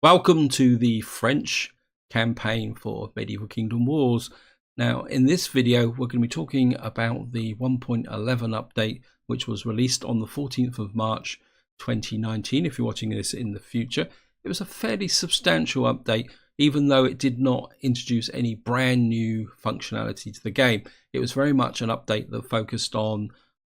Welcome to the French campaign for Medieval Kingdom Wars. Now, in this video, we're going to be talking about the 1.11 update, which was released on the 14th of March 2019. If you're watching this in the future, it was a fairly substantial update, even though it did not introduce any brand new functionality to the game. It was very much an update that focused on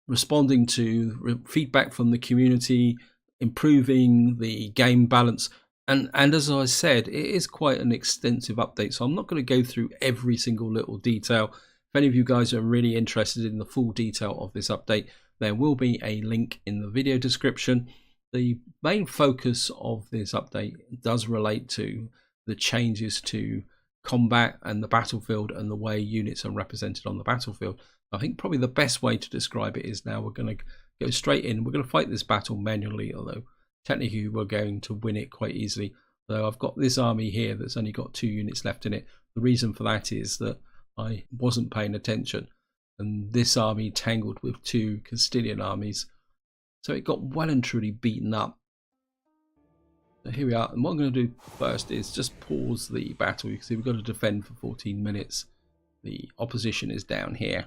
responding to feedback from the community, improving the game balance. And as I said, it is quite an extensive update, so I'm not going to go through every single little detail. If any of you guys are really interested in the full detail of this update, there will be a link in the video description. The main focus of this update does relate to the changes to combat and the battlefield and the way units are represented on the battlefield. I think probably the best way to describe it is now we're going to go straight in. We're going to fight this battle manually, although technically we're going to win it quite easily. So I've got this army here that's only got 2 units left in it. The reason for that is that I wasn't paying attention, and this army tangled with 2 Castilian armies, so it got well and truly beaten up. So here we are, and what I'm going to do first is just pause the battle. You can see we've got to defend for 14 minutes. The opposition is down here,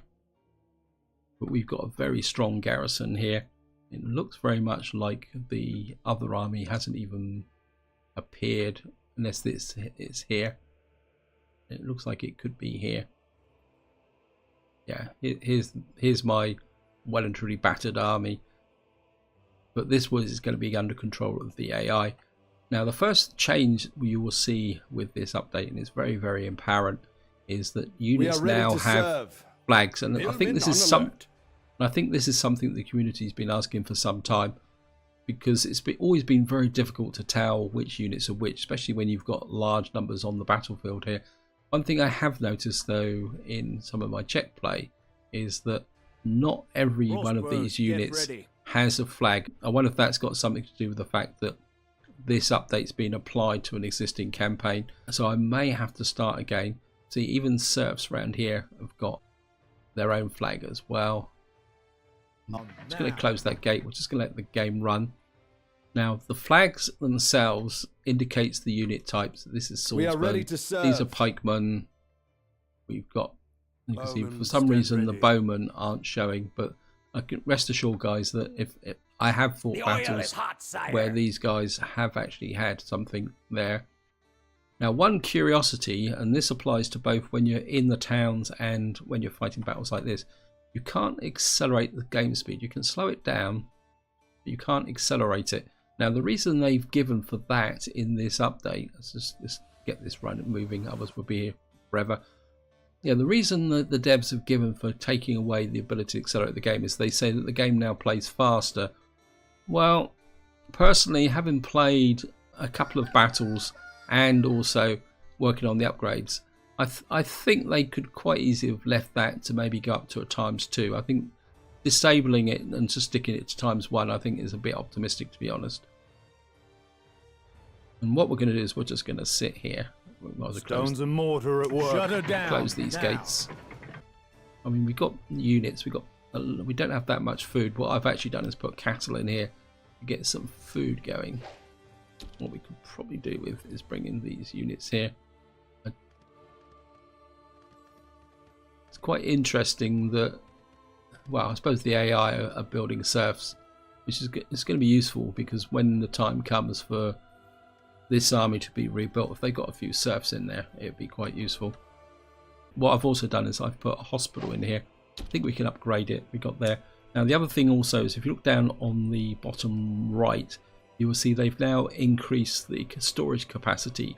but we've got a very strong garrison here. It looks very much like the other army hasn't even appeared, unless this is here. It looks like it could be here. Yeah, here's my well and truly battered army. But this is going to be under control of the AI. Now, the first change you will see with this update, and it's very, very apparent, is that units now have flags. And I think this is something the community has been asking for some time, because it's always been very difficult to tell which units are which, especially when you've got large numbers on the battlefield here. One thing I have noticed, though, in some of my check play, is that not every one of these units has a flag. I wonder if that's got something to do with the fact that this update's been applied to an existing campaign. So I may have to start again. See, even serfs around here have got their own flag as well. I'm just going to close that gate. We're just going to let the game run. Now, the flags themselves indicates the unit types. This is swordsmen. These are pikemen. We've got, you can see, for some reason the bowmen aren't showing, but I can rest assured, guys, that if I have fought battles where these guys have actually had something there. Now, one curiosity, and this applies to both when you're in the towns and when you're fighting battles like this, you can't accelerate the game speed. You can slow it down, but you can't accelerate it. Now, the reason they've given for that in this update, let's just get this running, moving, others will be here forever. Yeah, the reason that the devs have given for taking away the ability to accelerate the game is they say that the game now plays faster. Well, personally, having played a couple of battles and also working on the upgrades, I think they could quite easily have left that to maybe go up to a ×2. I think disabling it and just sticking it to ×1, I think, is a bit optimistic, to be honest. And what we're going to do is we're just going to sit here. Stones and mortar at work. Shut her down. Close these gates. I mean, we've got units. We don't have that much food. What I've actually done is put cattle in here to get some food going. What we could probably do with is bring in these units here. It's quite interesting that, well, I suppose the AI are building serfs, which is going to be useful, because when the time comes for this army to be rebuilt, if they got a few serfs in there, it'd be quite useful. What I've also done is I've put a hospital in here. I think we can upgrade it. We got there. Now, the other thing also is if you look down on the bottom right, you will see they've now increased the storage capacity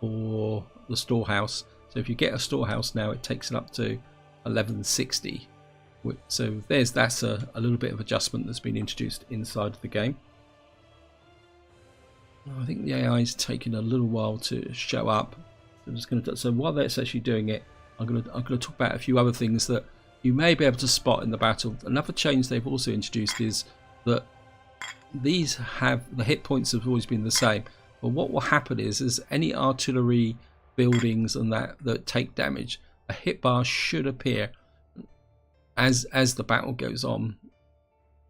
for the storehouse. So if you get a storehouse now, it takes it up to 1160. So that's a little bit of adjustment that's been introduced inside of the game. I think the AI is taking a little while to show up. So while that's actually doing it, I'm going to talk about a few other things that you may be able to spot in the battle. Another change they've also introduced is that these the hit points have always been the same. But what will happen is any artillery buildings and that take damage, a hit bar should appear as the battle goes on.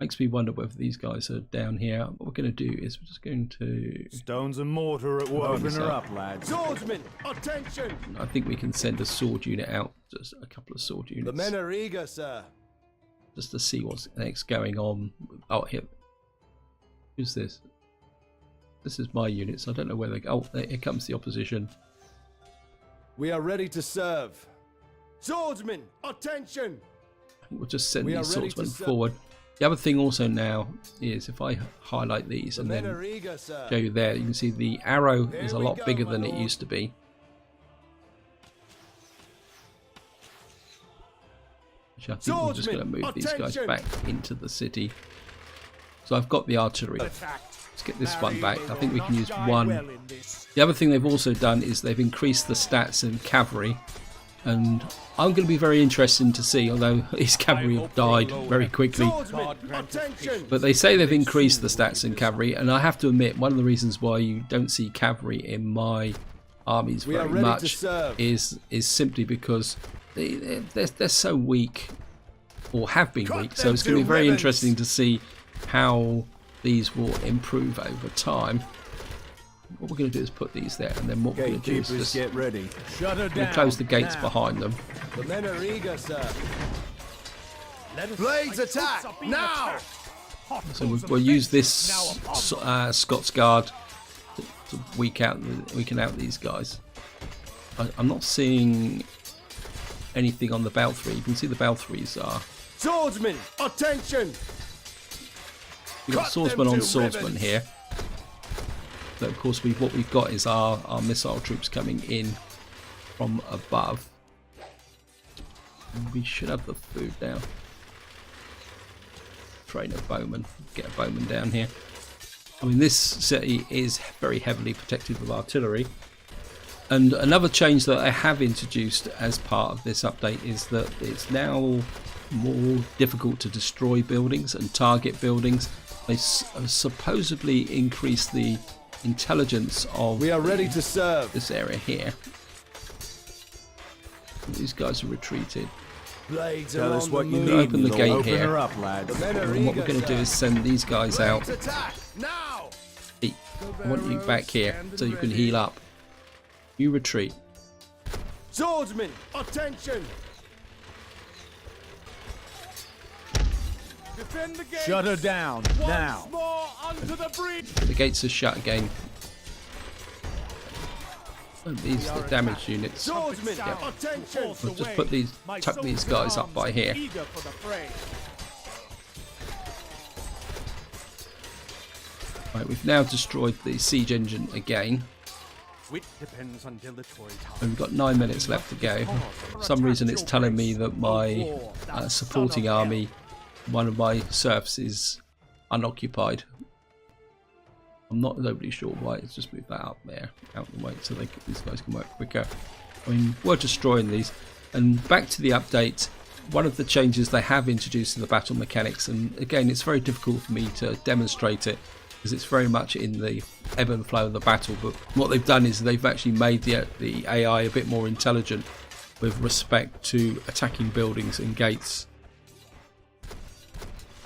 Makes me wonder whether these guys are down here. What we're going to do is we're just going to... Stones and mortar at work. Open her up, lads. Swordsmen, attention! I think we can send a sword unit out. Just a couple of sword units. The men are eager, sir. Just to see what's next going on. Oh, here. Who's this? This is my units. I don't know where they go. Oh, here comes the opposition. We are ready to serve. Swordsmen, attention! We'll just send these swordsmen forward. The other thing also now is if I highlight these and then show you there, you can see the arrow is a lot bigger than it used to be. Actually, I think we're just going to move these guys back into the city. So I've got the artillery. Let's get this one back. I think we can use one. The other thing they've also done is they've increased the stats in cavalry. And I'm going to be very interested to see, although his cavalry have died very quickly. But they say they've increased the stats in cavalry, and I have to admit, one of the reasons why you don't see cavalry in my armies very much is simply because they're so weak, or have been weak. So it's going to be very interesting to see how these will improve over time. What we're going to do is put these there, and then what we're going to do is just get ready. Close the gates behind them. The men are eager, sir. Blades attack now! So we'll use this Scots Guard to weaken out these guys. I'm not seeing anything on the Baltry. You can see the Baltries are. Swordsmen, attention! We've got swordsman on swordsman here. But of course, what we've got is our missile troops coming in from above. And we should have the food now. Train a bowman. Get a bowman down here. I mean, this city is very heavily protected with artillery. And another change that I have introduced as part of this update is that it's now more difficult to destroy buildings and target buildings. They supposedly increased the intelligence of to serve this area here. These guys are retreated. Tell us what you need. Open the gate here. Her up, lads. And what we're going to do is send these guys out. Hey, I want you back here so you can heal up. You retreat. Swordsmen, attention! Defend the gate. Shut her down now. More onto the breach. The gates are shut again. And these are the damaged units. Swordsmen, attention! We'll just put these, tuck these guys up by here. Right, we've now destroyed the siege engine again. And we've got 9 minutes left to go. For some reason it's telling me that my supporting army, one of my serfs, is unoccupied. I'm not totally sure why. It's just moved that up there, out the way, so these guys can work quicker. I mean, we're destroying these. And back to the update, one of the changes they have introduced in the battle mechanics, and again, it's very difficult for me to demonstrate it, because it's very much in the ebb and flow of the battle. But what they've done is they've actually made the AI a bit more intelligent with respect to attacking buildings and gates.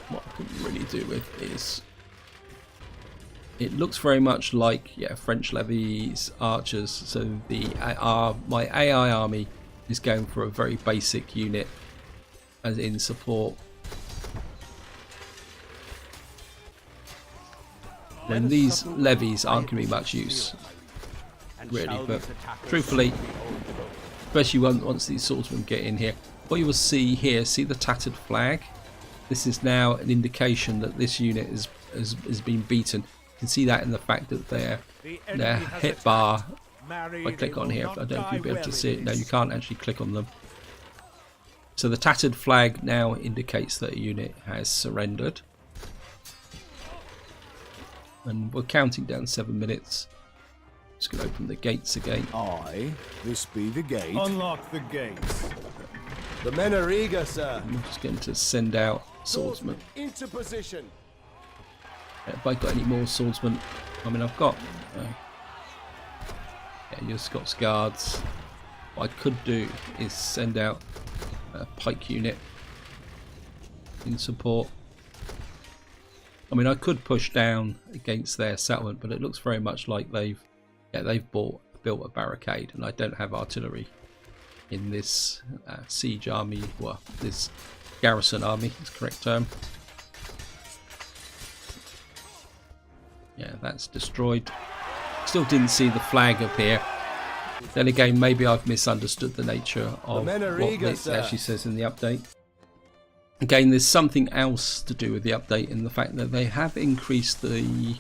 What I can really do with is, it looks very much like French levies, archers. So my AI army is going for a very basic unit, as in support. Then these levies aren't going to be much use, really. But truthfully, especially once these swordsmen get in here, what you will see here, see the tattered flag? This is now an indication that this unit has been beaten. You can see that in the fact that their hit bar, if I click on here, I don't know if you'll be able to see it. No, you can't actually click on them. So the tattered flag now indicates that a unit has surrendered. And we're counting down 7 minutes. Just going to open the gates again. This be the gate. Unlock the gates. The men are eager, sir. I'm just going to send out swordsmen. Into position. Have I got any more swordsmen? I mean, I've got your Scots Guards. What I could do is send out a pike unit in support. I mean, I could push down against their settlement, but it looks very much like they've built a barricade, and I don't have artillery in this siege army, well, this garrison army is the correct term. Yeah, that's destroyed. Still didn't see the flag up here. Then again, maybe I've misunderstood the nature of what it actually says in the update. Again, there's something else to do with the update in the fact that they have increased the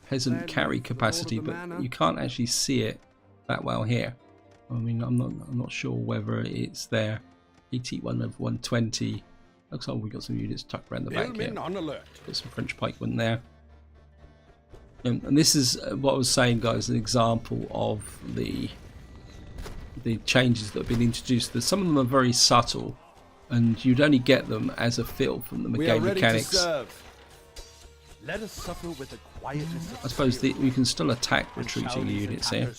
peasant carry capacity, but you can't actually see it that well here. I mean, I'm not sure whether it's there. 81 of 120. Looks like we've got some units tucked around the back here. Got some French pikemen there. And this is what I was saying, guys, an example of the changes that have been introduced. Some of them are very subtle, and you'd only get them as a feel from the game mechanics. Let us suffer with the quietness of I suppose you can still attack retreating units here.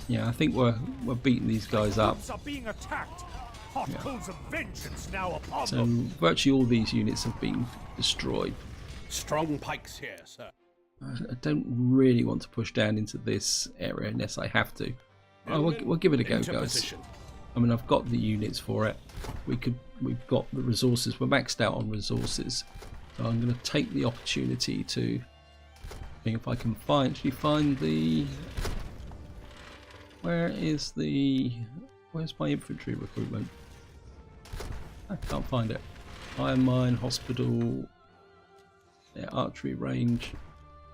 Yeah, I think we're beating these guys up. Yeah. So virtually all these units have been destroyed. Strong pikes here, sir. I don't really want to push down into this area unless I have to. We'll give it a go, guys. I mean, I've got the units for it. We've got the resources. We're maxed out on resources. So I'm going to take the opportunity to think if I can actually find the... Where's my infantry recruitment? I can't find it. Iron mine, hospital, yeah, archery range,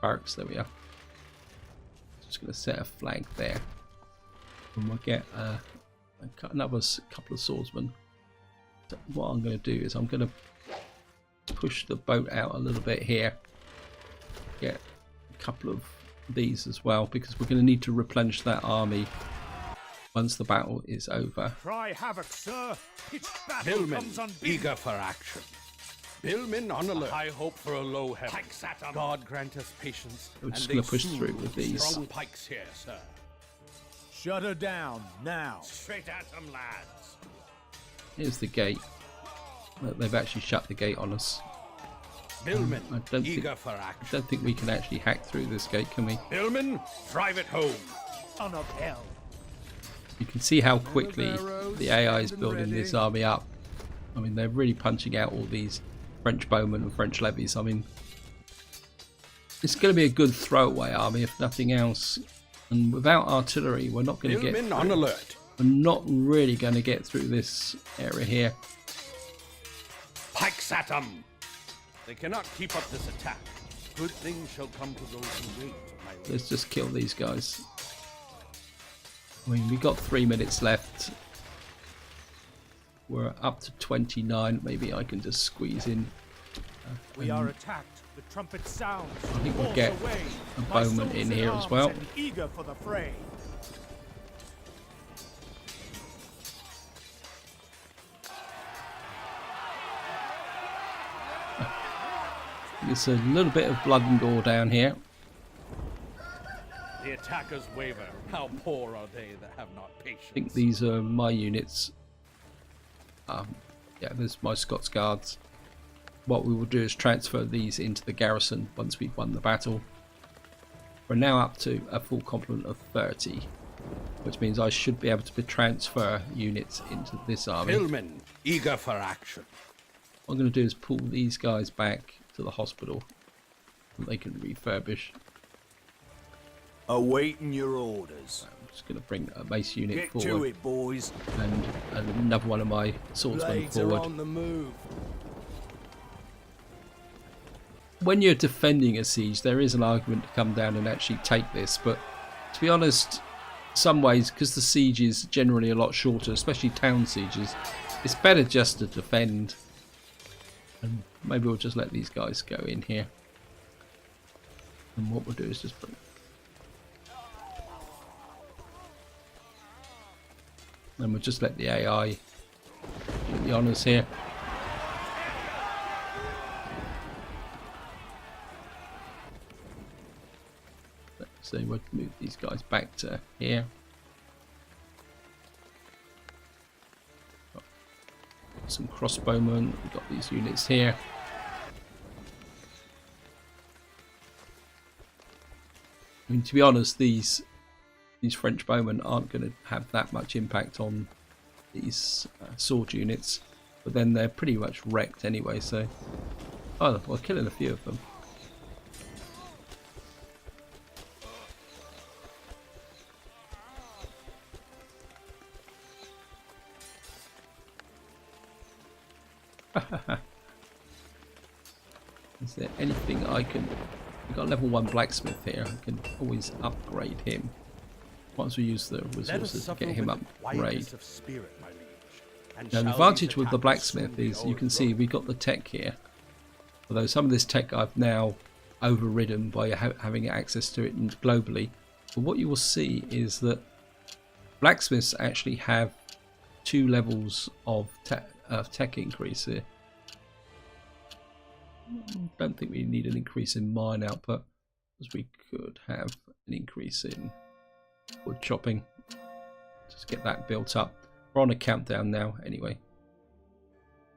barracks. There we are. Just going to set a flag there, and we'll get another couple of swordsmen. So what I'm going to do is I'm going to push the boat out a little bit here. Get a couple of these as well, because we're going to need to replenish that army once the battle is over. Cry havoc, sir. Pitched battle comes unbeaten. Eager for action. Billmen on alert. I hope for a low heaven. God grant us patience. We're just going to push through with these. Strong pikes here, sir. Shut her down now. Straight at them, lads. Here's the gate. They've actually shut the gate on us. Billmen, I don't think we can actually hack through this gate, can we? Billmen, drive it home. Son of hell. You can see how quickly the AI is building this army up. I mean, they're really punching out all these French bowmen and French levies. I mean, it's going to be a good throwaway army, if nothing else. And without artillery, we're not going to get on alert. We're not really going to get through this area here. Pikes at them. They cannot keep up this attack. Good things shall come to those who wait. Let's just kill these guys. I mean, we've got 3 minutes left. We're up to 29. Maybe I can just squeeze in. We are attacked. The trumpet sounds. I think we'll get a bowman in here as well. Eager for the fray. There's a little bit of blood and gore down here. The attackers waver. How poor are they that have not patience? I think these are my units. Yeah, there's my Scots Guards. What we will do is transfer these into the garrison once we've won the battle. We're now up to a full complement of 30, which means I should be able to transfer units into this army. Billmen, eager for action. What I'm going to do is pull these guys back to the hospital and they can refurbish. Awaiting your orders. I'm just going to bring a base unit Get forward. to it, boys. And another one of my swordsmen Blades forward. are on the move. When you're defending a siege, there is an argument to come down and actually take this, but to be honest, some ways, because the siege is generally a lot shorter, especially town sieges, it's better just to defend. And maybe we'll just let these guys go in here. And what we'll do is just bring... And we'll just let the AI do the honours here. So we'll move these guys back to here. Got some crossbowmen, we've got these units here. I mean, to be honest, these French bowmen aren't going to have that much impact on these sword units, but then they're pretty much wrecked anyway. So, oh, we're killing a few of them. Is there anything I can... We've got level 1 blacksmith here. I can always upgrade him. Once we use the resources to get him upgrade. Now the advantage with the blacksmith is you can see we've got the tech here. Although some of this tech I've now overridden by having access to it globally. But what you will see is that blacksmiths actually have 2 levels of tech increase here. Don't think we need an increase in mine output, as we could have an increase in wood chopping. Just get that built up. We're on a countdown now anyway,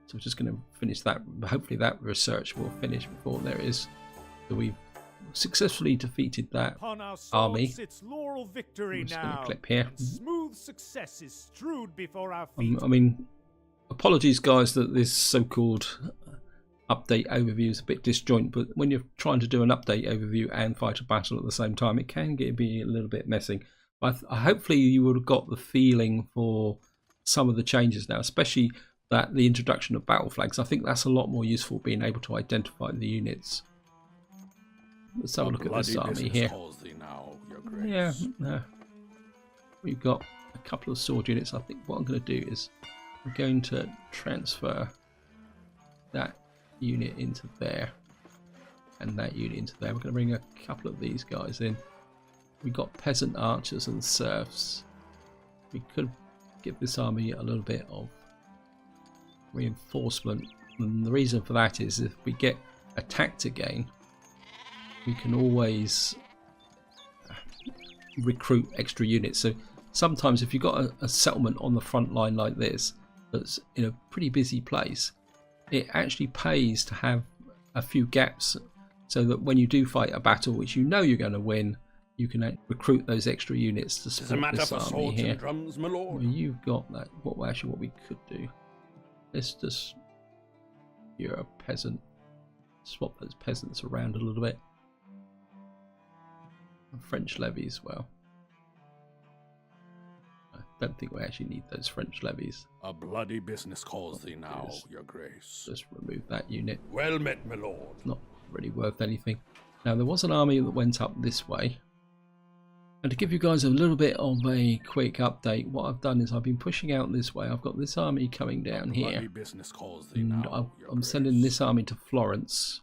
so we're just going to finish that. Hopefully that research will finish before there is. So we've successfully defeated that army. I'm just going to clip here. Smooth success is strewed before our feet. I mean, apologies guys that this so-called update overview is a bit disjoint, but when you're trying to do an update overview and fight a battle at the same time, it can be a little bit messy. But hopefully you would have got the feeling for some of the changes now, especially that the introduction of battle flags. I think that's a lot more useful, being able to identify the units. Let's have a look at this army here. Yeah, we've got a couple of sword units. I think what I'm going to do is I'm going to transfer that unit into there and that unit into there. We're going to bring a couple of these guys in. We've got peasant archers and serfs. We could give this army a little bit of reinforcement, and the reason for that is if we get attacked again, we can always recruit extra units. So sometimes if you've got a settlement on the front line like this that's in a pretty busy place, it actually pays to have a few gaps, so that when you do fight a battle which you know you're going to win, you can recruit those extra units to support this army here. Drums, my lord. Well, you've got that. What we could do, let's just, you're a peasant, swap those peasants around a little bit. French levies, well, I don't think we actually need those French levies. A bloody business calls thee now, your grace. Just remove that unit. Well met, my lord. Not really worth anything. Now there was an army that went up this way, and to give you guys a little bit of a quick update, what I've done is I've been pushing out this way. I've got this army coming down here, and I'm sending this army to Florence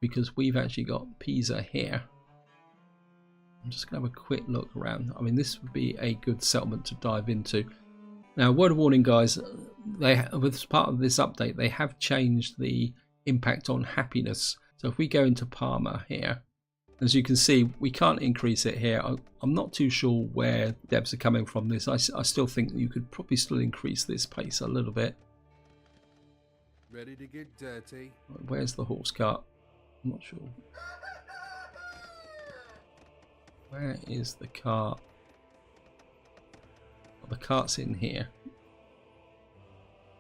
because we've actually got Pisa here. I'm just going to have a quick look around. I mean, this would be a good settlement to dive into. Now, word of warning, guys, with part of this update, they have changed the impact on happiness. So if we go into Parma here, as you can see, we can't increase it here. I'm not too sure where debs are coming from this. I still think that you could probably still increase this pace a little bit. Ready to get dirty. Where's the horse cart? I'm not sure. Where is the cart? Well, the cart's in here.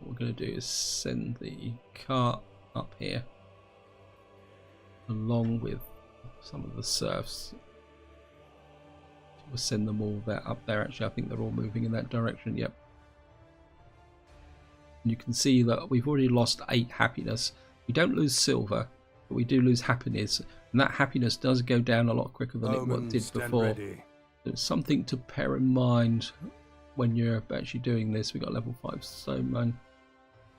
What we're going to do is send the cart up here along with some of the serfs. We'll send them all up there. Actually, I think they're all moving in that direction. Yep. And you can see that we've already lost 8 happiness. We don't lose silver, but we do lose happiness, and that happiness does go down a lot quicker than it did before. There's something to bear in mind when you're actually doing this. We got level 5 stone man,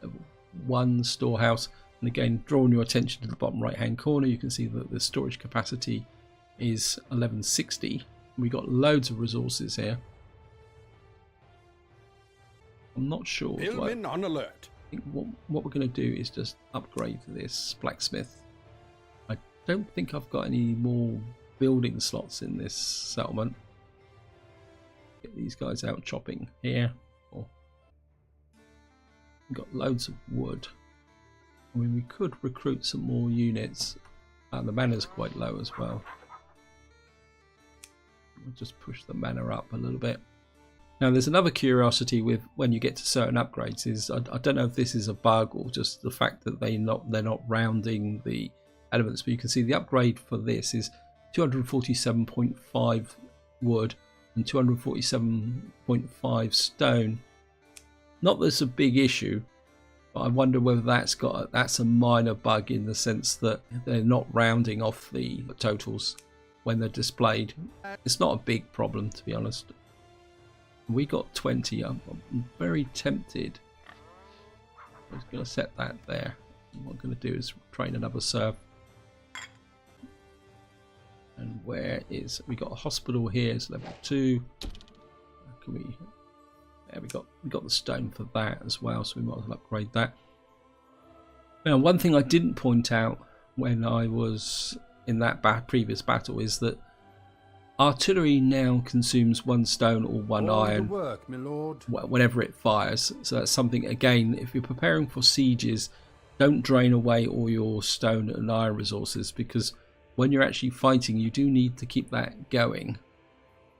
level 1 storehouse, and again, drawing your attention to the bottom right hand corner, you can see that the storage capacity is 1160. We got loads of resources here. I'm not sure. Billmen on alert. I think what we're going to do is just upgrade this blacksmith. I don't think I've got any more building slots in this settlement. Get these guys out chopping here. We've got loads of wood. I mean, we could recruit some more units. The mana's quite low as well. We'll just push the mana up a little bit. Now there's another curiosity with when you get to certain upgrades is I don't know if this is a bug or just the fact that they're not rounding the elements, but you can see the upgrade for this is 247.5 wood and 247.5 stone. Not that it's a big issue, but I wonder whether that's a minor bug in the sense that they're not rounding off the totals when they're displayed. It's not a big problem, to be honest. We got 20. I'm very tempted. I'm just going to set that there. What I'm going to do is train another serve. And where is we got a hospital here? It's level 2. Can we? Yeah, we got the stone for that as well, so we might as well upgrade that. Now, one thing I didn't point out when I was in that previous battle is that artillery now consumes 1 stone or 1 iron work, my lord. whenever it fires. So that's something, again, if you're preparing for sieges, don't drain away all your stone and iron resources, because when you're actually fighting, you do need to keep that going.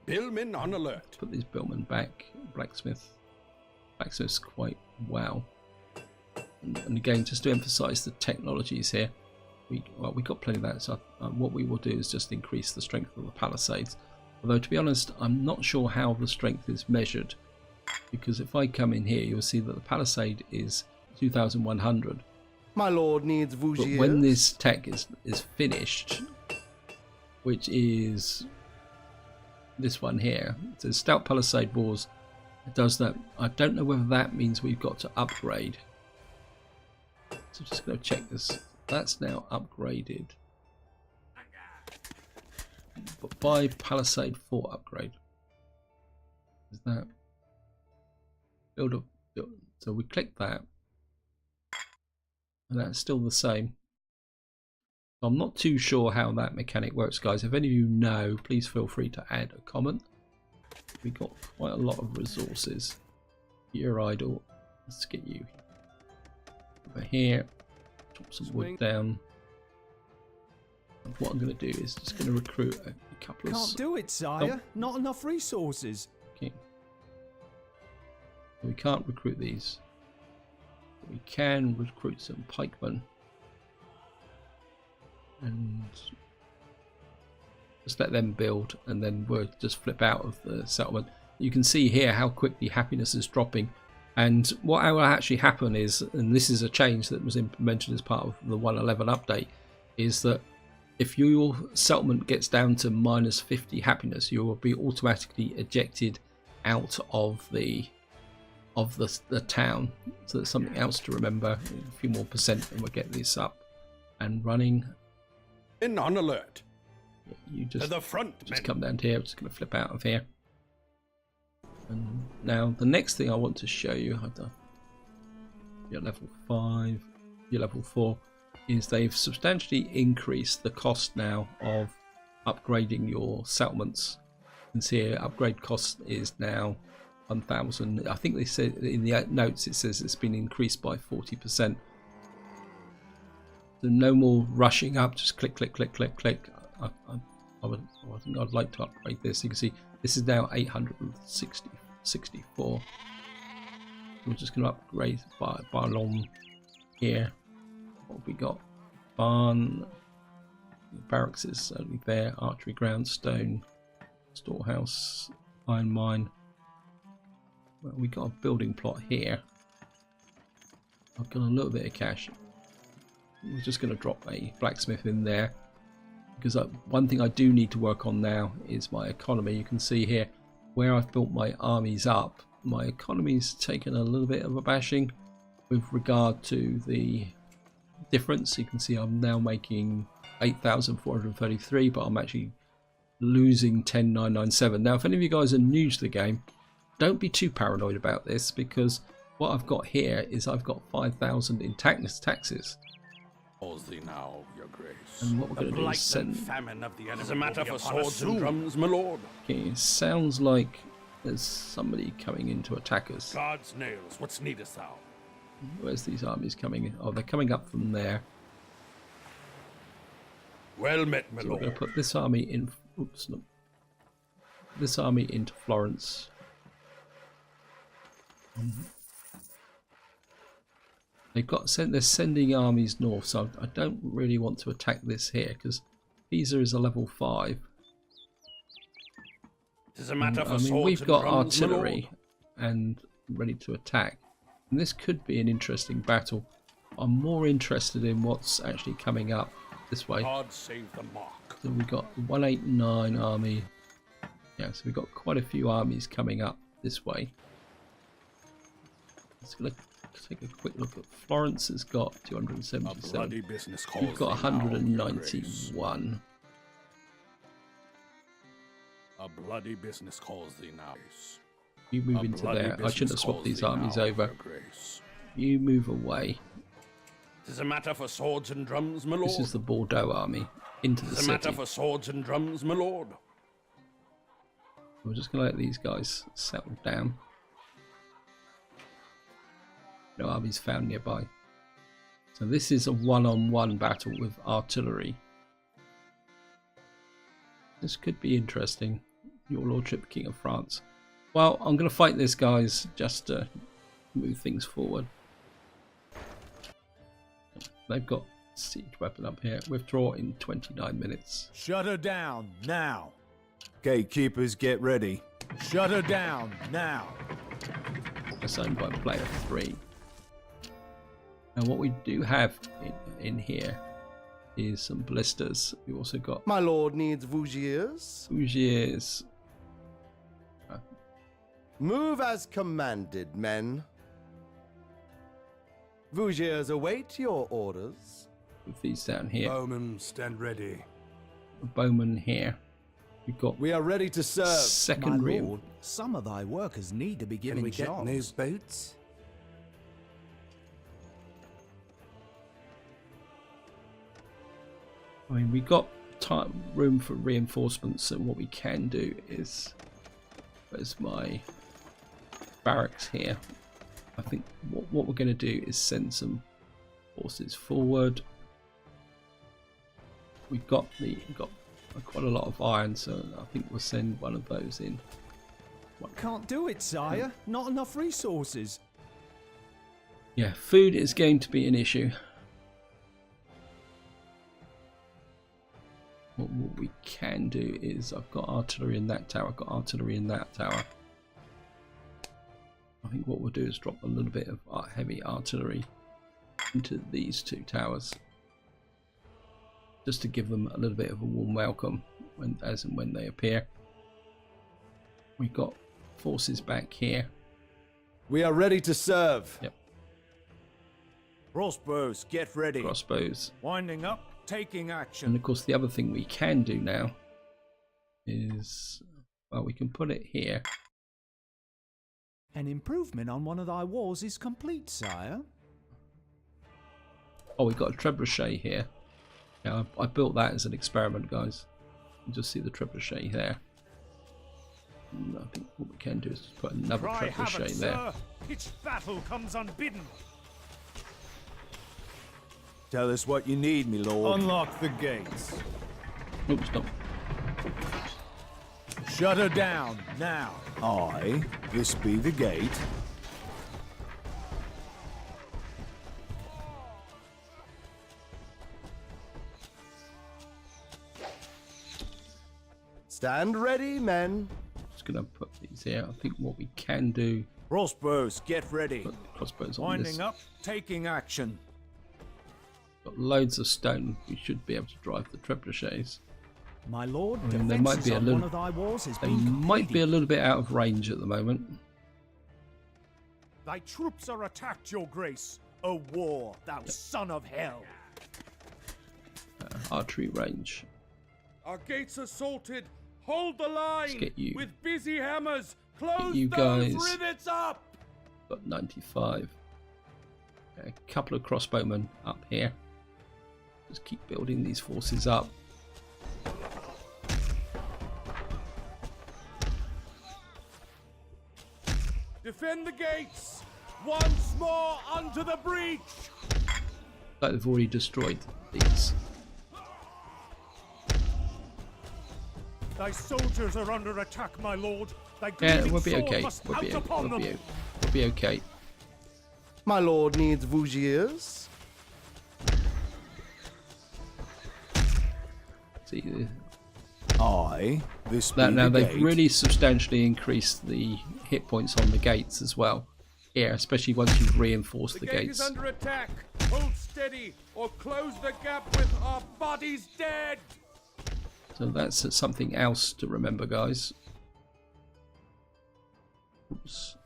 Billmen on alert. Put these billmen back. Blacksmith's quite well. And again, just to emphasize the technologies here, we got plenty of that, so what we will do is just increase the strength of the palisades. Although, to be honest, I'm not sure how the strength is measured, because if I come in here, you'll see that the palisade is 2,100. My lord needs But Vougiers. when this tech is finished, which is this one here, it says Stout Palisade Walls, it does that. I don't know whether that means we've got to upgrade. So I'm just going to check this. That's now upgraded. But by Palisade 4 upgrade. Is that build? So we click that. And that's still the same. So I'm not too sure how that mechanic works, guys. If any of you know, please feel free to add a comment. We got quite a lot of resources. You're idle. Let's get you over here. Chop some wood down. And what I'm going to do is just going to recruit a couple of... Can't do it, sire. Not enough resources. Okay. We can't recruit these. We can recruit some pikemen and just let them build, and then we'll just flip out of the settlement. You can see here how quickly happiness is dropping, and what will actually happen is, and this is a change that was implemented as part of the 1.11 update, is that if your settlement gets down to minus 50 happiness, you will be automatically ejected out of the town. So that's something else to remember. A few more percent and we'll get this up and running. In on alert. You To just the front, men. come down here. I'm just going to flip out of here. And now the next thing I want to show you, you're level 5, you're level 4, is they've substantially increased the cost now of upgrading your settlements. You can see here, upgrade cost is now 1,000. I think they said in the notes it says it's been increased by 40%. So no more rushing up, just click, click, click, click, click. I think I'd like to upgrade this. You can see this is now 864. We're just going to upgrade by along here. What have we got? Barn, barracks is certainly there. Archery ground, stone, storehouse, iron mine. Well, we got a building plot here. I've got a little bit of cash. We're just going to drop a blacksmith in there, because one thing I do need to work on now is my economy. You can see here where I've built my armies up, my economy's taken a little bit of a bashing with regard to the difference. You can see I'm now making 8,433, but I'm actually losing 10,997. Now if any of you guys are new to the game, don't be too paranoid about this, because what I've got here is I've got 5,000 in taxes. Pause thee now, your grace. And what we're going to do is send... famine of the enemy. As a matter for swords and drums, my lord. Okay, it sounds like there's somebody coming in to attack us. God's nails, what's needest thou? Where's these armies coming in? Oh, they're coming up from there. Well met, my So we're lord. going to put this army in... Oops, no. this army into Florence. They're sending armies north, so I don't really want to attack this here because Pisa is a level 5. Tis a matter for I mean, swords we've and got drums, my lord. artillery and ready to attack, and this could be an interesting battle. I'm more interested in what's actually coming up this way. God save the mark. So we've got the 189 army. Yeah, so we've got quite a few armies coming up this way. Let's take a quick look at Florence. Has got A bloody 277. business calls We've got thee now, your grace. 191. A bloody business calls thee now. You move A into bloody there. I shouldn't have business swapped calls these thee armies now, over. your grace. You move away. Tis a matter for swords and drums, my lord. This is the Bordeaux army into the Tis a matter city. for swords and drums, my lord. We're just going to let these guys settle down. No armies found nearby. So this is a one-on-one battle with artillery. This could be interesting. Your Lordship, King of France. Well, I'm going to fight this, guys, just to move things forward. They've got siege weapon up here. Withdraw in 29 minutes. Shut her down now. Gatekeepers, get ready. Shut her down now. It's owned by player 3. And what we do have in here is some blisters. We've also got My lord needs Vougiers. Fougiers. Move as commanded, men. Vougiers await your orders. With these down here. Bowmen, stand ready. A bowman here. We've got We are ready to serve. secondary. My lord, some of thy workers need to be Can given we get new jobs. boots? I mean, we got room for reinforcements, so what we can do is, where's my barracks here? I think what we're going to do is send some forces forward. We've got quite a lot of iron, so I think we'll send one of those in. Can't do it, sire. Not enough resources. Yeah, food is going to be an issue. What we can do is, I've got artillery in that tower, I've got artillery in that tower. I think what we'll do is drop a little bit of heavy artillery into these two towers, just to give them a little bit of a warm welcome as and when they appear. We've got forces back here. We are ready to serve. Yep, Crossbows, get ready. crossbows. Winding up, taking And action. of course the other thing we can do now is, well, we can put it here. An improvement on one of thy walls is complete, sire. Oh, we've got a trebuchet here. Yeah, I built that as an experiment, guys. You just see the trebuchet there. And I think what we can do is just put another trebuchet there. Each battle comes unbidden. Tell us what you need, me lord. Unlock the gates. Oops, no. Shut her down now. Aye, this be the gate. Stand ready, men. Just gonna put these here. I think what we can do, Crossbows, get ready. put the crossbows on Winding this. up, taking action. Got loads of stone. We should be able to drive the trebuchets. My lord, I mean, they might defences be a on little- one of thy walls is They being might be a completed. little bit out of range at the moment. Thy troops are attacked, your grace. A war, thou son of hell. Archery range. Our gates assaulted. Hold the line. get you- with busy hammers. Close you those guys. rivets up. Got 95. A couple of crossbowmen up here. Just keep building these forces up. Defend the gates. Once more onto the breach. Like they've already destroyed these. Thy soldiers are under attack, my lord. Thy Yeah, gleaming we'll be sword okay. must We'll out be upon them. we'll be okay. My lord needs Vougiers. See, This be now the they've gate. really substantially increased the hit points on the gates as well. Yeah, especially once you've reinforced The the gate gates. is under attack. Hold steady, or close the gap with our bodies dead. So that's something else to remember, guys. Oops.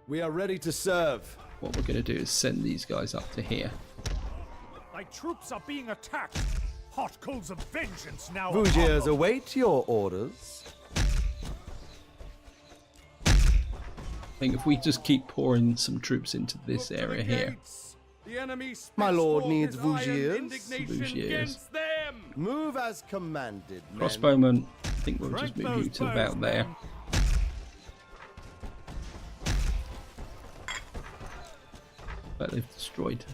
We are ready to serve. What we're going to do is send these guys up to here. Thy troops are being attacked. Hot coals of vengeance now. Vougiers upon them. await your orders. I think if we just keep pouring some troops into this Look to the area here. gates. The enemy My spits lord forth needs his iron Vougiers. indignation Vougiers. against them. Move as commanded, men. Crossbowmen, I think we'll Crank just move you those to about bows, there. men. But they've destroyed.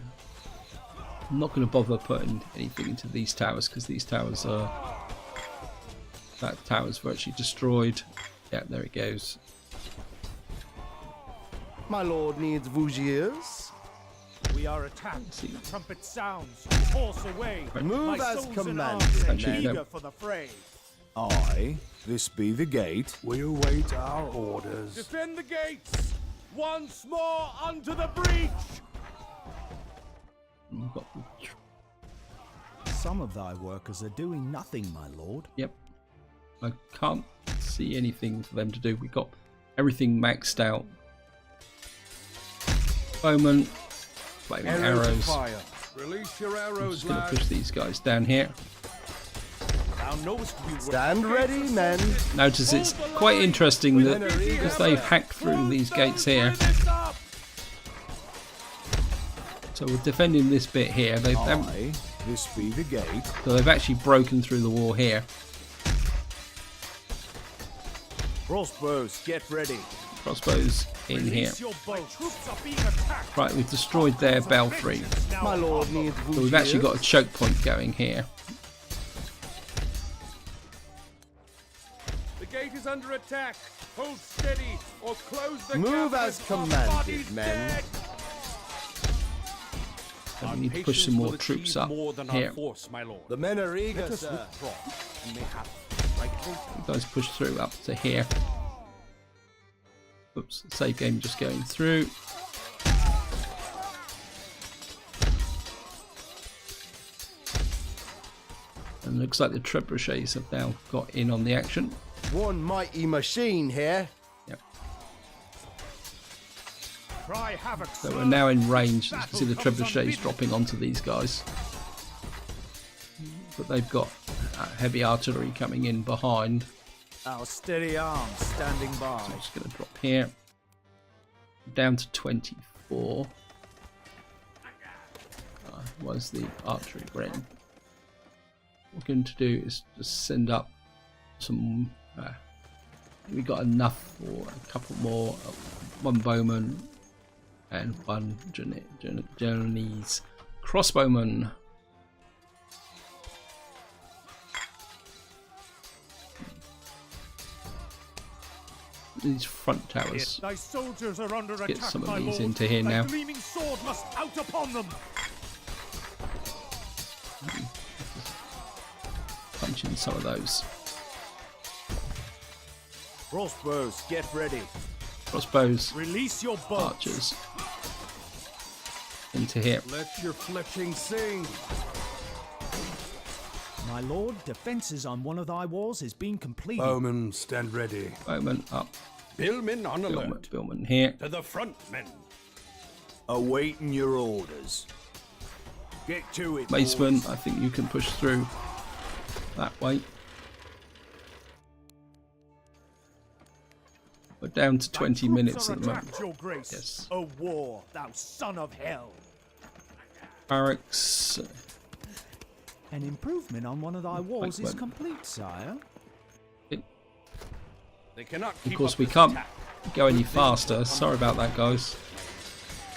I'm not going to bother putting anything into these towers because these towers are. That tower's virtually destroyed. Yeah, there it goes. My lord needs Vougiers. We are attacked. See. The trumpet sounds. Horse away. Move My as souls in commanded, arms, Actually, eager no. for the fray. This be the gate. We await our orders. Defend the gates. Once more unto the breach. We've got the Some of thy workers are doing nothing, my lord. Yep. I can't see anything for them to do. We got everything maxed out. Bowman, flaming arrows. Fire. Release your I'm arrows, just going to lad. push these guys down here. Thou knowest we were Stand ready, men. Notice it's quite interesting that because they've hacked through these gates here. So we're defending this bit here. This be the gate. So they've actually broken through the wall here. Crossbows, get ready. Crossbows in here. Release your bow. Troops are being attacked. Right, we've destroyed their belfry. Now My lord upon them. needs Vougiers. So we've actually got a choke point going here. The gate is under attack. Hold steady, or close the Move gap as with our commanded, bodies men. dead. So Our we need to push patience some more will troops achieve up more than here. our force, my lord. The men are eager, Let us sir. withdraw, and mayhap strike later. You guys push through up to here. Oops, save game just going through. And looks like the trebuchets have now got in on the action. One mighty machine here. Yep. Cry havoc. So we're now in range. You can see the trebuchets dropping onto these guys. But they've got heavy artillery coming in behind. Our steady arms standing by. So I'm just going to drop here. Down to 24. Was the archery gren. What we're going to do is just send up some. We got enough for a couple more. One bowman and one Journey's crossbowman. These front towers. Thy soldiers are under Get attack, some of my these lord. into here Thy now. gleaming sword must out upon them. Punch in some of those. Crossbows, get ready. Crossbows, Release your bow. archers. Into here. Let your fletching sing. My lord, defences on one of thy walls is being completed. Bowmen, stand ready. Bowman up. Billmen on alert. Billman here. To the front, men. Awaiting your orders. Get to it, Maceman, boys. I think you can push through that way. We're down to Thy 20 troops minutes are at the moment. attacked, your grace. Yes. A war, thou son of hell. Barracks. An improvement on one of thy walls is went. complete, sire. They cannot Of keep course, up we this can't attack. go any faster. Sorry about that, guys.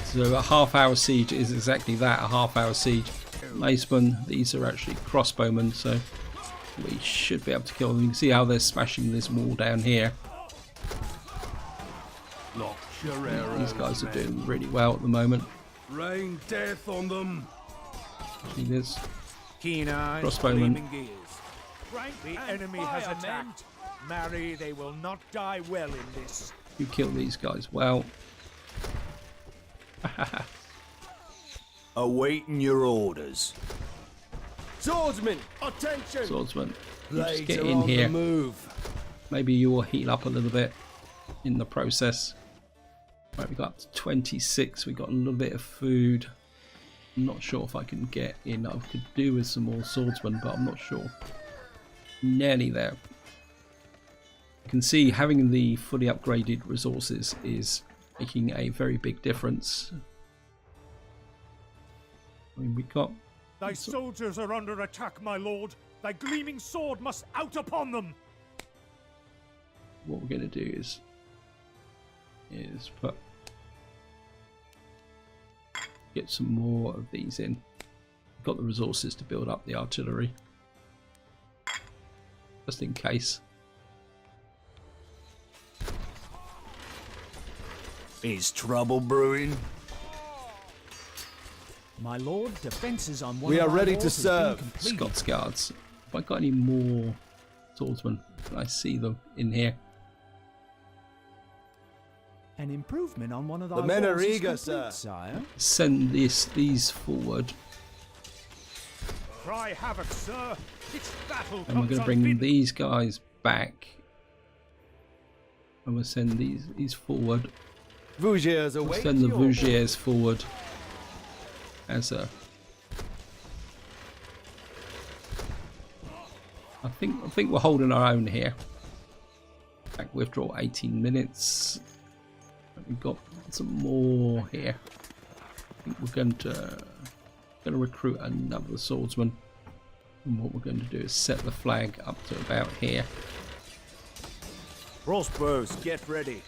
So a half-hour siege is exactly that, a half-hour siege. macemen. These are actually crossbowmen, so we should be able to kill them. You can see how they're smashing this wall down here. Lock your arrows, These guys are men. doing really well at the moment. Rain death on them. See this? Keen eyes, Crossbowmen. gleaming gears. The enemy has attacked. Marry, they will not die well in this. You kill these guys well. Awaiting your orders. Swordsman, attention! Swordsman, you just Blades get are in on here. the move. Maybe you will heal up a little bit in the process. Right, we got up to 26. We got a little bit of food. I'm not sure if I can get in. I could do with some more swordsmen, but I'm not sure. Nearly there. You can see having the fully upgraded resources is making a very big difference. I mean, we got. Thy soldiers are under attack, my lord. Thy gleaming sword must out upon them. What we're going to do is put. Get some more of these in. Got the resources to build up the artillery. Just in case. Is trouble brewing? My lord, defences on one We of are our ready walls to has been serve. completed. Scots Guards. Have I got any more swordsmen? Can I see them in here? An improvement on one of thy The men are walls is eager, complete, sir. sire. Send these forward. Cry havoc, sir. Its battle And we're comes going to bring unbidden. these guys back. And we'll send these forward. Vougiers We'll await send the your Vougiers forward as a. I think we're holding our own here. Back withdraw 18 minutes. We've got some more here. I think we're going to recruit another swordsman. And what we're going to do is set the flag up to about here. Crossbows, get ready.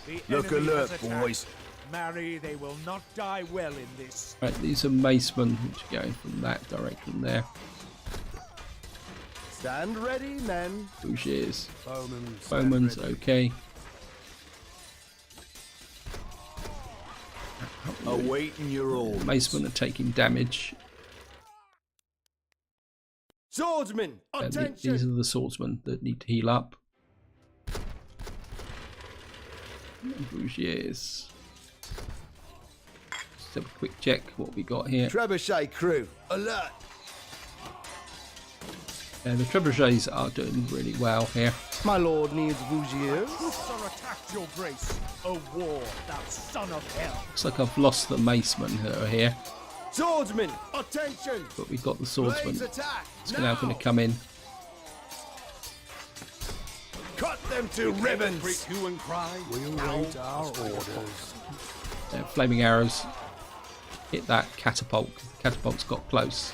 The Look enemy alert, has attacked. boys. Marry, they will not die well in this. Right, these are macemen, which are going from that direction there. Stand ready, men. Vougiers. Bowmen, stand Bowman's ready. okay. Awaiting your orders. Macemen are taking damage. Swordsman, These attention! are the swordsmen that need to heal up. Vougiers. Just have a quick check what we got here. Trebuchet crew, alert! The trebuchets are doing really well here. My lord needs Vougiers. Troops are attacked, your grace. A war, thou son of hell. Looks like I've lost the macemen that are here, Swordsman, attention! but we've got the Blades swordsmen. attack! It's now going to come in. Cut them to ribbons! Great hue and cry. We await our orders. Flaming arrows hit that catapult. The catapult's got close.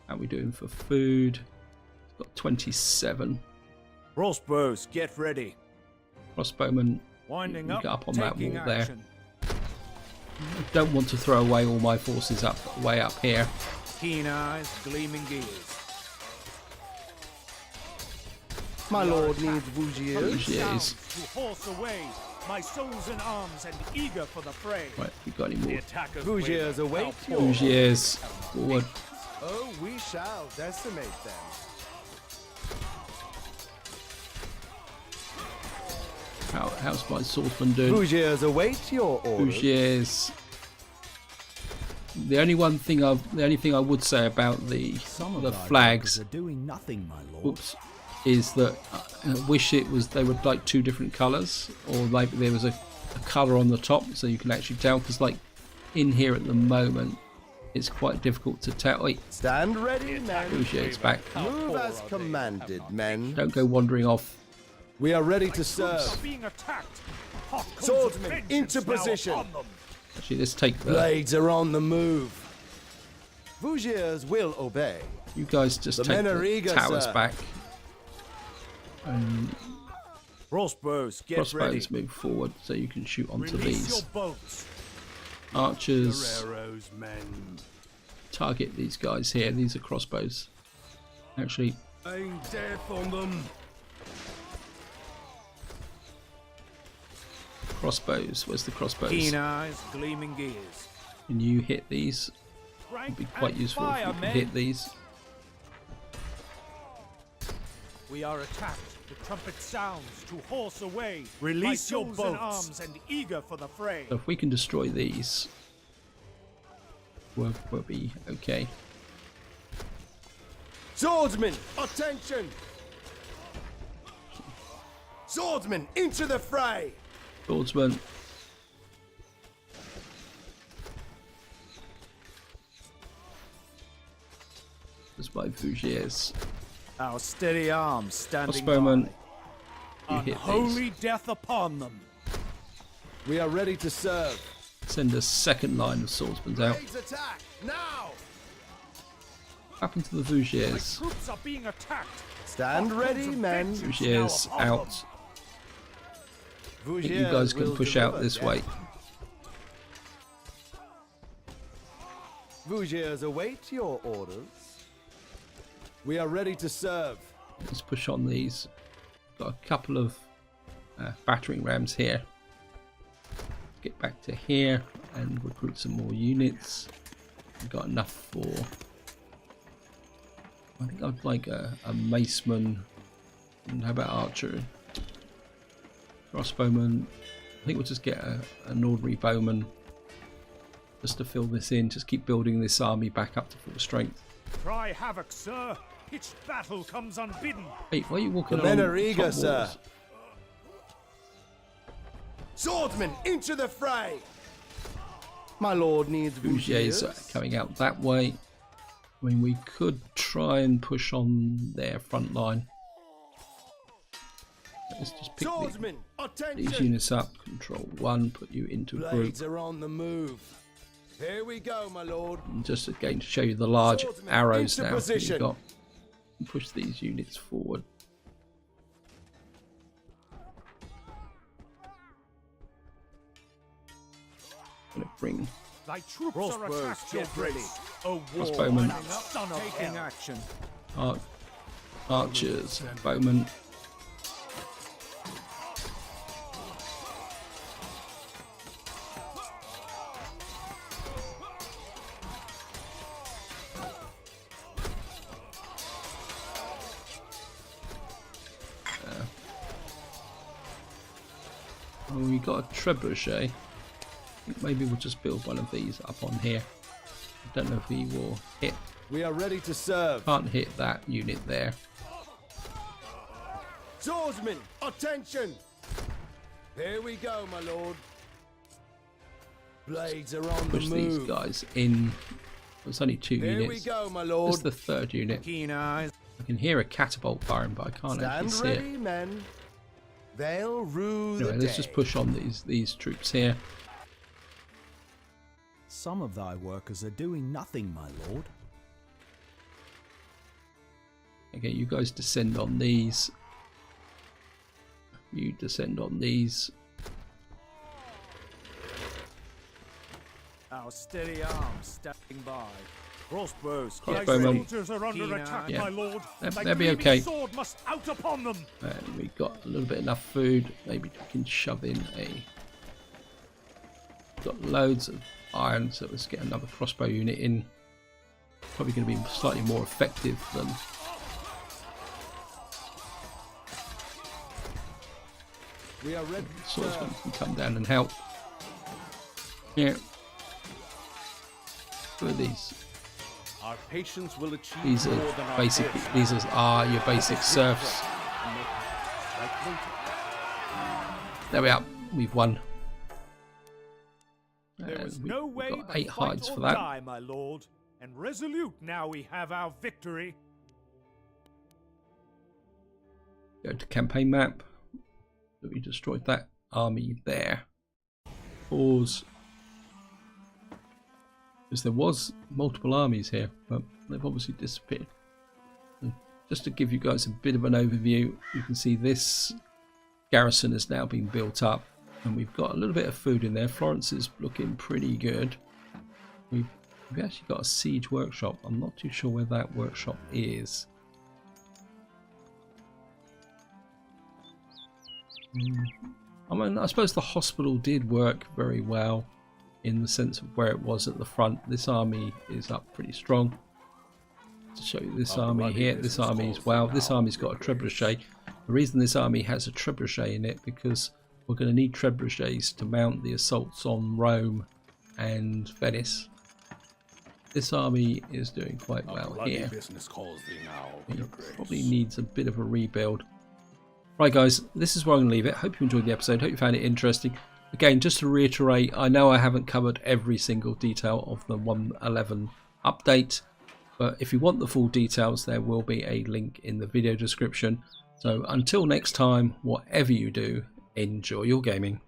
How are we doing for food? It's got 27. Crossbows, get ready. Crossbowmen, Winding you up, get up on that taking wall there. action. I don't want to throw away all my forces way up here. Keen eyes, gleaming gears. My lord needs Vougiers. Vougiers. Sounds to horse away. My soul's in arms and eager for the fray. Right, we got any The more? attackers Vougiers await your Vougiers forward. Oh, we shall decimate them. How's my swordsman doing? Vougiers await your orders. Vougiers. The only thing I would say about the Some of thy flags, workers are doing nothing, my lord. oops, is that I wish they were like two different colours, or like there was a colour on the top so you can actually tell. Because like in here at the moment, it's quite difficult to tell. Wait, Stand ready, men. Vougiers back. Move as commanded, men. Don't go wandering off. We are ready to Troops are serve. being attacked. Hot coals of Swordsmen, vengeance into now position. upon them. Actually, let's take the. Blades are on the move. Vougiers will obey. You guys just The take men are the eager, towers sir. back. And Crossbows, get crossbows move forward so you can shoot onto Release these. your boats. archers. Guerrero's men. Target these guys here. These are crossbows. Actually, Rain death on them. crossbows. Where's the crossbows? Keen eyes, gleaming gears. Can you hit these? It'd Rank be quite and useful fire, if you can men. hit these. We are attacked. The trumpet sounds to horse away. Release My your souls in boats. arms and eager for the fray. So if we can destroy these, we'll be okay. Swordsmen, attention! Swordsmen, into the fray! Swordsman. That's by Fougiers. Our steady arms standing Crossbowman. by. You hit Unholy death upon them. We are ready to serve. these. Send a second line of swordsmen out. Raids attack, now! What happened to the My Fougiers? troops are being attacked. Stand ready, men. Fougiers out. You guys can push out this way. Fougiers await your orders. We are ready to serve. Let's push on these. Got a couple of battering rams here. Get back to here and recruit some more units. We've got enough for. I think I'd like a maceman. And how about archer? Crossbowman. I think we'll just get an ordinary bowman just to fill this in. Just keep building this army back up to full strength. Cry havoc, sir. Pitched battle comes unbidden. Hey, why are you walking The men along are top eager, walls? sir. Swordsmen, into the fray! My lord needs Fougiers are Fougiers. coming out that way. I mean, we could try and push on their front line. Let's just pick Swordsmen, these attention! units up. Control 1, put you into a group. Blades are on the move. Here we go, my lord. And just again to show you the large Swordsmen, arrows into now that position. you've got. Push these units forward. Gonna bring Thy troops are Crossbows, attacked, your get ready. grace. A war Crossbowmen. and a son of Taking hell. action. archers, bowmen. Oh, we got a trebuchet. I think maybe we'll just build one of these up on here. I don't know if he will hit. We are ready to serve. Can't hit that unit there. Swordsmen, attention! Here we go, my lord. Blades are on Push the these move. guys in. There's only 2 Here units. we go, my This lord. is the 3rd unit. Keen eyes. I can hear a catapult firing, but I can't actually Stand see it. ready, men. They'll rue Anyway, the let's day. just push on these troops here. Some of thy workers are doing nothing, my lord. Okay, you guys descend on these. You descend on these. Our steady arms standing by. Crossbows. Crossbowmen. Thy soldiers are under Keen attack, Yeah. my lord. Thy They'll be gleaming okay. sword must out upon them. And we've got a little bit enough food. Maybe we can shove in a. Got loads of iron, so let's get another crossbow unit in. Probably going to be slightly more effective than. We are ready to Swordsman serve. can come down and help. Yeah. Who are these? Our patience will achieve These more are than our basically fears. are your basic serfs. Like winter. There we are. We've won. There was We- no we've way got but 8 fight hides or for that. die, my lord. And resolute now we have our victory. Go to campaign map. So we destroyed that army there. Pause. Because there was multiple armies here, but they've obviously disappeared. And just to give you guys a bit of an overview, you can see this garrison has now been built up. And we've got a little bit of food in there. Florence is looking pretty good. We've actually got a siege workshop. I'm not too sure where that workshop is. I mean, I suppose the hospital did work very well in the sense of where it was at the front. This army is up pretty strong. To show you this army here, this army as well. This army's got a trebuchet. The reason this army has a trebuchet in it because we're going to need trebuchets to mount the assaults on Rome and Venice. This army is doing quite well here. It probably needs a bit of a rebuild. Right guys, this is where I'm going to leave it. Hope you enjoyed the episode. Hope you found it interesting. Again, just to reiterate, I know I haven't covered every single detail of the 1.11 update, but if you want the full details, there will be a link in the video description. So until next time, whatever you do, enjoy your gaming.